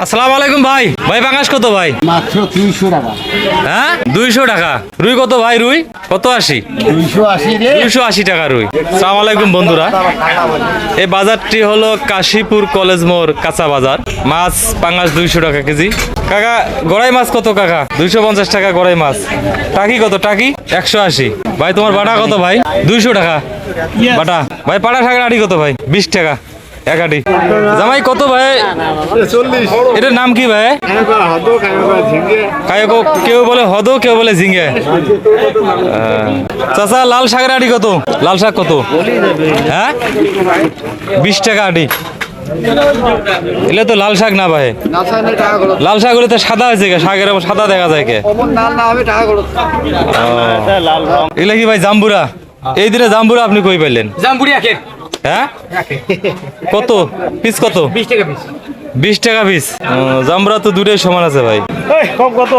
আসসালামু আলাইকুম ভাই। ভাই পাঙাশ কত ভাই? মাত্র 300 টাকা। হ্যাঁ 200 টাকা। রুই কত ভাই? রুই কত? 80। 280 রে। 280 টাকা রুই। আসসালামু আলাইকুম বন্ধুরা, এই বাজারটি হলো কাশীপুর কলেজ মোড় কাঁচা বাজার। মাছ পাঙাশ 200 টাকা কেজি। কাকা গড়াই মাছ কত কাকা? 250 টাকা গড়াই মাছ। টাকি কত? টাকি 180। ভাই তোমার বাটা কত ভাই? 200 টাকা বাটা। ভাই পাটা শাকের আড়ি কত ভাই? 20 টাকা এক আড়ি। জামাই কত ভাই? 40। এটার নাম কি ভাই? কায়কো, কেউ বলে হদ, কেউ বলে ঝিঙ্গে। চাচা লাল শাকের আড়ি কত? লাল শাক কত? হ্যাঁ 20 টাকা আড়ি। এলে তো লাল শাক না ভাই। লাল শাক হলে তো সাদা হয়েছে কে? শাকের আবার সাদা দেখা যায় কে? এগুলা কি ভাই জাম্বুরা? এই দিনে জাম্বুরা আপনি কই পাইলেন? হ্যাঁ কত পিস? কত? 20 টাকা পিস। জাম্বুরা তো দুটোই সমান আছে ভাই। কম কত?